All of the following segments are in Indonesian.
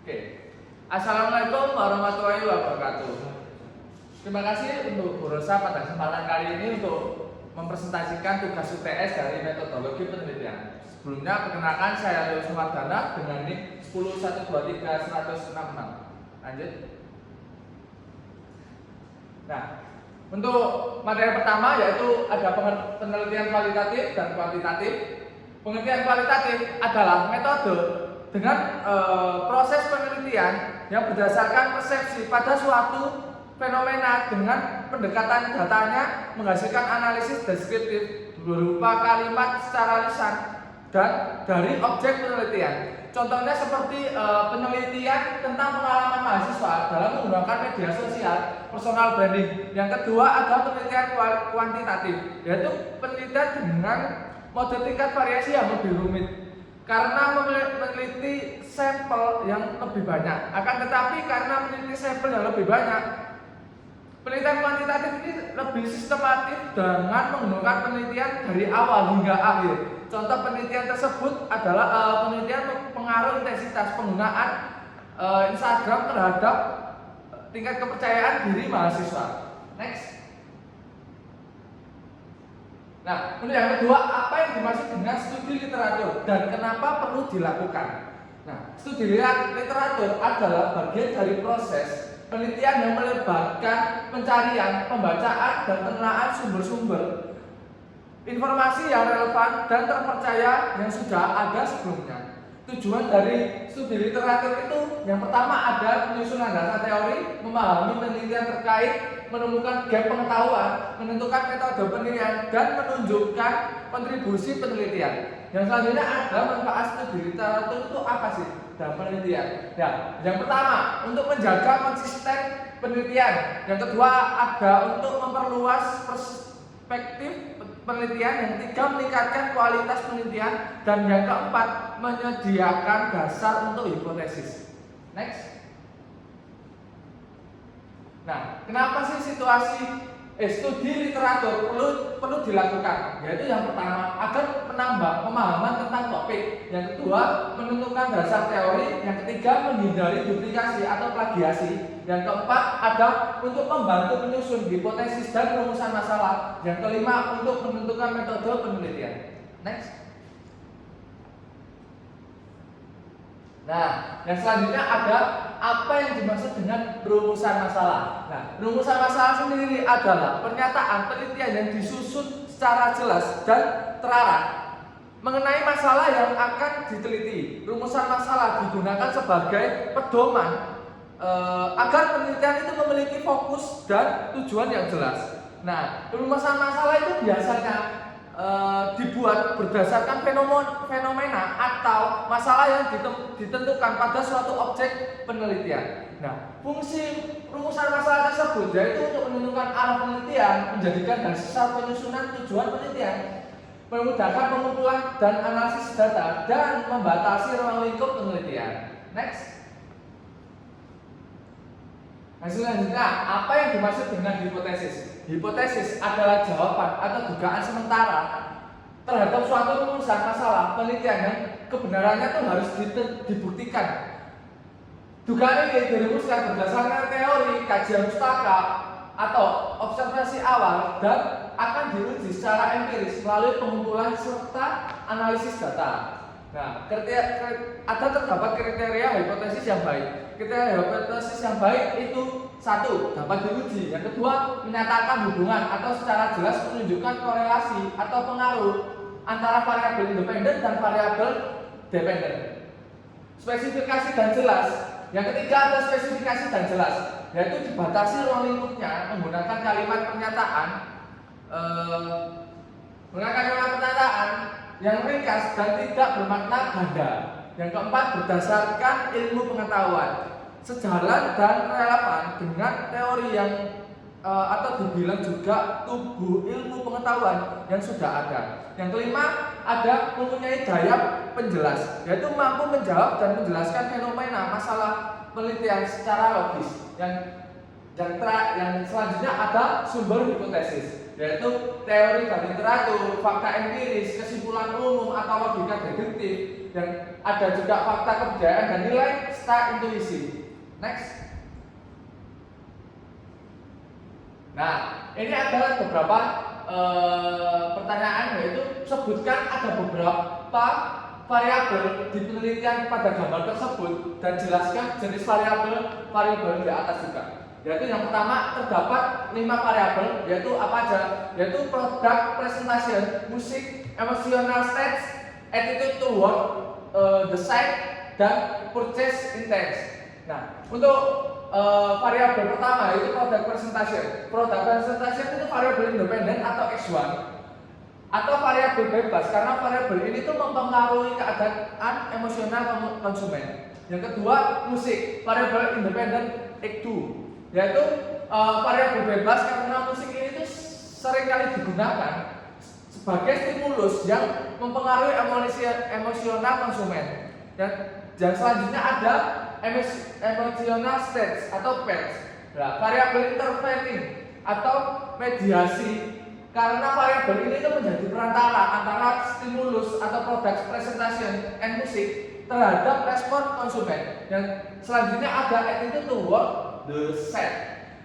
Oke. Assalamualaikum warahmatullahi wabarakatuh. Terima kasih untuk Bu Rosa pada kesempatan kali ini untuk mempresentasikan tugas UTS dari metodologi penelitian. Sebelumnya perkenalkan saya Leo Sumardana dengan NIK 10123-166. Lanjut. Nah, untuk materi pertama yaitu ada penelitian kualitatif dan kuantitatif. Penelitian kualitatif adalah metode dengan proses penelitian yang berdasarkan persepsi pada suatu fenomena dengan pendekatan datanya menghasilkan analisis deskriptif berupa kalimat secara lisan dan dari objek penelitian. Contohnya seperti penelitian tentang pengalaman mahasiswa dalam menggunakan media sosial, personal branding. Yang kedua ada penelitian kuantitatif, yaitu penelitian dengan mode tingkat variasi yang lebih rumit karena meneliti sampel yang lebih banyak. Akan tetapi karena meneliti sampel yang lebih banyak, penelitian kuantitatif ini lebih sistematis dengan menggunakan penelitian dari awal hingga akhir. Contoh penelitian tersebut adalah penelitian pengaruh intensitas penggunaan Instagram terhadap tingkat kepercayaan diri mahasiswa. Next. Nah, kemudian yang kedua, apa yang dimaksud dengan studi literatur dan kenapa perlu dilakukan? Nah, studi literatur adalah bagian dari proses penelitian yang melibatkan pencarian, pembacaan, dan penelaahan sumber-sumber informasi yang relevan dan terpercaya yang sudah ada sebelumnya. Tujuan dari studi literatur itu yang pertama ada penyusunan data teori, memahami penelitian terkait, menemukan gap pengetahuan, menentukan metode penelitian, dan menunjukkan kontribusi penelitian. Yang selanjutnya ada manfaat studi literatur itu apa sih dalam penelitian? Ya, yang pertama untuk menjaga konsisten penelitian. Yang kedua ada untuk memperluas perspektif penelitian. Yang ketiga meningkatkan kualitas penelitian, dan yang keempat menyediakan dasar untuk hipotesis. Next. Nah, kenapa sih studi literatur perlu dilakukan? Yaitu yang pertama agar menambah pemahaman tentang topik, yang kedua menentukan dasar teori, yang ketiga menghindari duplikasi atau plagiasi, yang keempat ada untuk membantu menyusun hipotesis dan rumusan masalah, yang kelima untuk menentukan metode penelitian. Next. Nah, yang selanjutnya ada apa yang dimaksud dengan rumusan masalah. Nah, rumusan masalah sendiri adalah pernyataan penelitian yang disusun secara jelas dan terarah mengenai masalah yang akan diteliti. Rumusan masalah digunakan sebagai pedoman agar penelitian itu memiliki fokus dan tujuan yang jelas. Nah, rumusan masalah itu biasanya dibuat berdasarkan fenomena atau masalah yang ditentukan pada suatu objek penelitian. Nah, fungsi rumusan masalah tersebut yaitu untuk menentukan arah penelitian, menjadikan dasar penyusunan tujuan penelitian, memudahkan pengumpulan dan analisis data, dan membatasi ruang lingkup penelitian. Next. Nah, selanjutnya apa yang dimaksud dengan hipotesis? Hipotesis adalah jawaban atau dugaan sementara terhadap suatu rumusan masalah penelitian yang kebenarannya itu harus dibuktikan. Dugaan ini dirumuskan berdasarkan teori, kajian pustaka, atau observasi awal dan akan diuji secara empiris melalui pengumpulan serta analisis data. Nah, terdapat kriteria hipotesis yang baik. Kriteria hipotesis yang baik itu satu, dapat diuji. Yang kedua, menyatakan hubungan atau secara jelas menunjukkan korelasi atau pengaruh antara variabel independen dan variabel dependen. Spesifikasi dan jelas. Yang ketiga ada spesifikasi dan jelas, yaitu dibatasi ruang lingkupnya menggunakan kalimat pernyataan yang ringkas dan tidak bermakna ganda. Yang keempat berdasarkan ilmu pengetahuan, sejalan dan relevan dengan teori yang atau dibilang juga tubuh ilmu pengetahuan yang sudah ada. Yang kelima ada mempunyai daya penjelas, yaitu mampu menjawab dan menjelaskan fenomena masalah penelitian secara logis. Yang selanjutnya ada sumber hipotesis. yaitu teori dan literatur, fakta empiris, kesimpulan umum atau logika deduktif, dan ada juga fakta kebudayaan dan nilai serta intuisi. Next. Nah, ini adalah beberapa pertanyaan, yaitu sebutkan ada beberapa variabel di penelitian pada gambar tersebut dan jelaskan jenis variabel di atas juga. Yaitu yang pertama terdapat 5 variabel, yaitu apa aja? Yaitu product presentation, musik, emotional stage, attitude toward the site, dan purchase intent. Nah, untuk variabel pertama yaitu product presentation. Product presentation itu variabel independen atau X1 atau variabel bebas, karena variabel ini tuh mempengaruhi keadaan emosional konsumen. Yang kedua, musik, variabel independen X2, yaitu variabel bebas karena musik ini tuh seringkali digunakan sebagai stimulus yang mempengaruhi emosional konsumen. Dan selanjutnya ada emotional stage atau PET. Nah, variabel intervening atau mediasi, karena variabel ini itu menjadi perantara antara stimulus atau product presentation and musik terhadap respon konsumen. Dan selanjutnya ada attitude toward the set.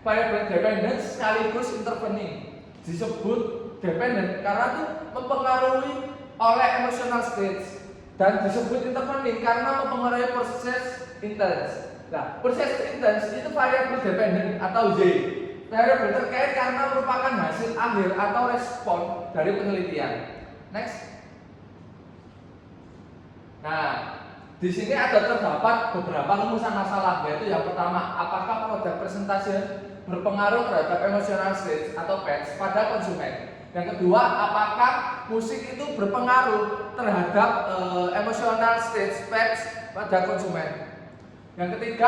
Variabel dependent sekaligus intervening, disebut dependent karena itu mempengaruhi oleh emotional stage, dan disebut intervening karena mempengaruhi proses intense. Nah, proses intense itu variabel dependent atau Y. Variabel terkait karena merupakan hasil akhir atau respon dari penelitian. Next. Nah, di sini terdapat beberapa rumusan masalah, yaitu yang pertama, apakah produk presentation berpengaruh terhadap emotional stage atau PET pada konsumen? Yang kedua, apakah musik itu berpengaruh terhadap emotional stage PET pada konsumen? Yang ketiga,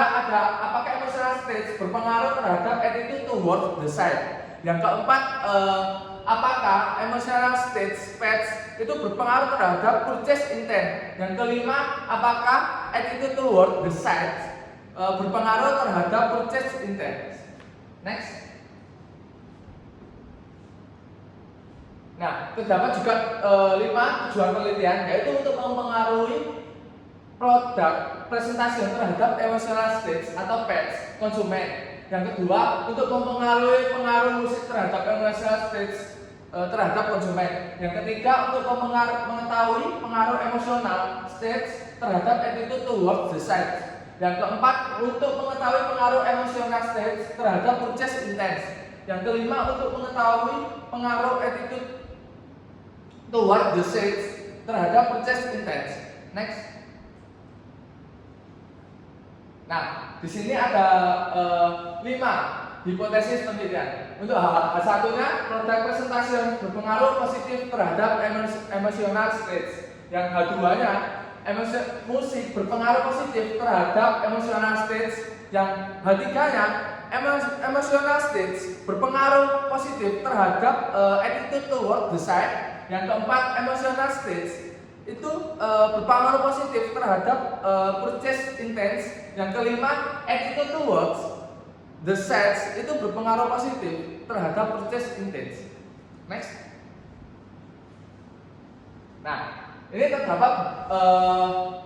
apakah emotional stage berpengaruh terhadap attitude toward the site? Yang keempat, apakah emotional stage PET itu berpengaruh terhadap purchase intent? Yang kelima, apakah attitude toward the site berpengaruh terhadap purchase intent? Next. Nah, terdapat juga 5 tujuan penelitian, yaitu untuk mempengaruhi produk presentasi terhadap emotional stage atau PET konsumen. Yang kedua, untuk mempengaruhi pengaruh musik terhadap emotional stage terhadap konsumen. Yang ketiga, untuk mengetahui pengaruh emosional stage terhadap attitude toward the site. Yang keempat, untuk mengetahui pengaruh emotional stage terhadap purchase intent. Yang kelima, untuk mengetahui pengaruh attitude toward the site terhadap purchase intent. Next. Nah, di sini ada 5 hipotesis penelitian. Untuk H1-nya, produk presentation berpengaruh positif terhadap emotional stage. Yang H2-nya, musik berpengaruh positif terhadap emotional stage. Yang H3-nya, emotional stage berpengaruh positif terhadap attitude toward the site. Yang keempat, emotional stage itu berpengaruh positif terhadap purchase intent. Yang kelima, attitude towards the sales itu berpengaruh positif terhadap purchase intent. Next. Nah, ini terdapat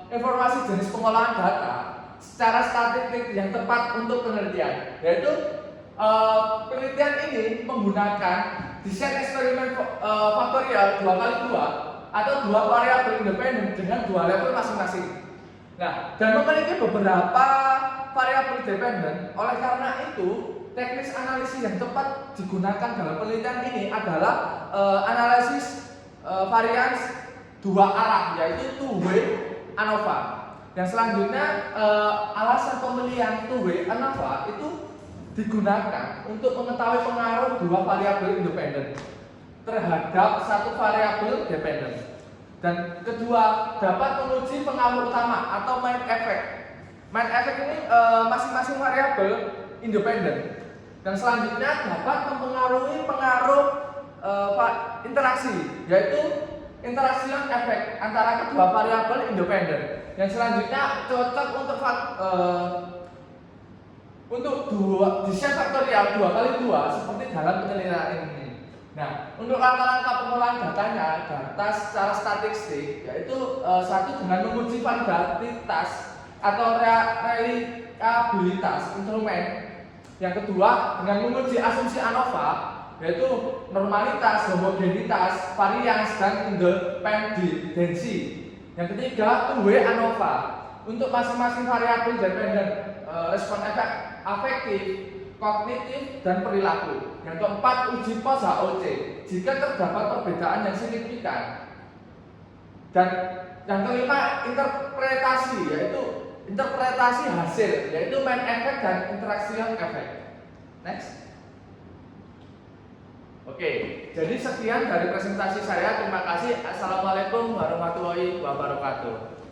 informasi jenis pengolahan data secara statistik yang tepat untuk penelitian, yaitu penelitian ini menggunakan desain eksperimen faktorial 2x2 atau 2 variabel independen dengan 2 level masing-masing. Nah, dan memiliki beberapa variabel dependen. Oleh karena itu, teknis analisis yang tepat digunakan dalam penelitian ini adalah analisis varians 2 arah, yaitu two-way ANOVA. Dan selanjutnya, alasan pemilihan two-way ANOVA itu digunakan untuk mengetahui pengaruh 2 variabel independen terhadap 1 variabel dependen. Dan kedua, dapat menguji pengaruh utama atau main effect. Main effect ini masing-masing variabel independen. Dan selanjutnya dapat mempengaruhi pengaruh interaksi, yaitu interaction effect antara kedua variabel independen. Yang selanjutnya cocok untuk desain faktorial 2x2 seperti dalam penelitian ini. Nah, untuk langkah-langkah pengolahan datanya, data secara statistik, yaitu satu dengan menguji validatitas atau reliabilitas instrumen. Yang kedua dengan menguji asumsi ANOVA, yaitu normalitas, homogenitas, varians, dan independensi. Yang ketiga, two-way ANOVA untuk masing-masing variabel dependen respon efek afektif, kognitif, dan perilaku. Yang keempat, uji pos HOC jika terdapat perbedaan yang signifikan. Dan yang kelima, interpretasi, yaitu interpretasi hasil, yaitu main effect dan interaction effect. Next. Oke, jadi sekian dari presentasi saya. Terima kasih. Assalamualaikum warahmatullahi wabarakatuh.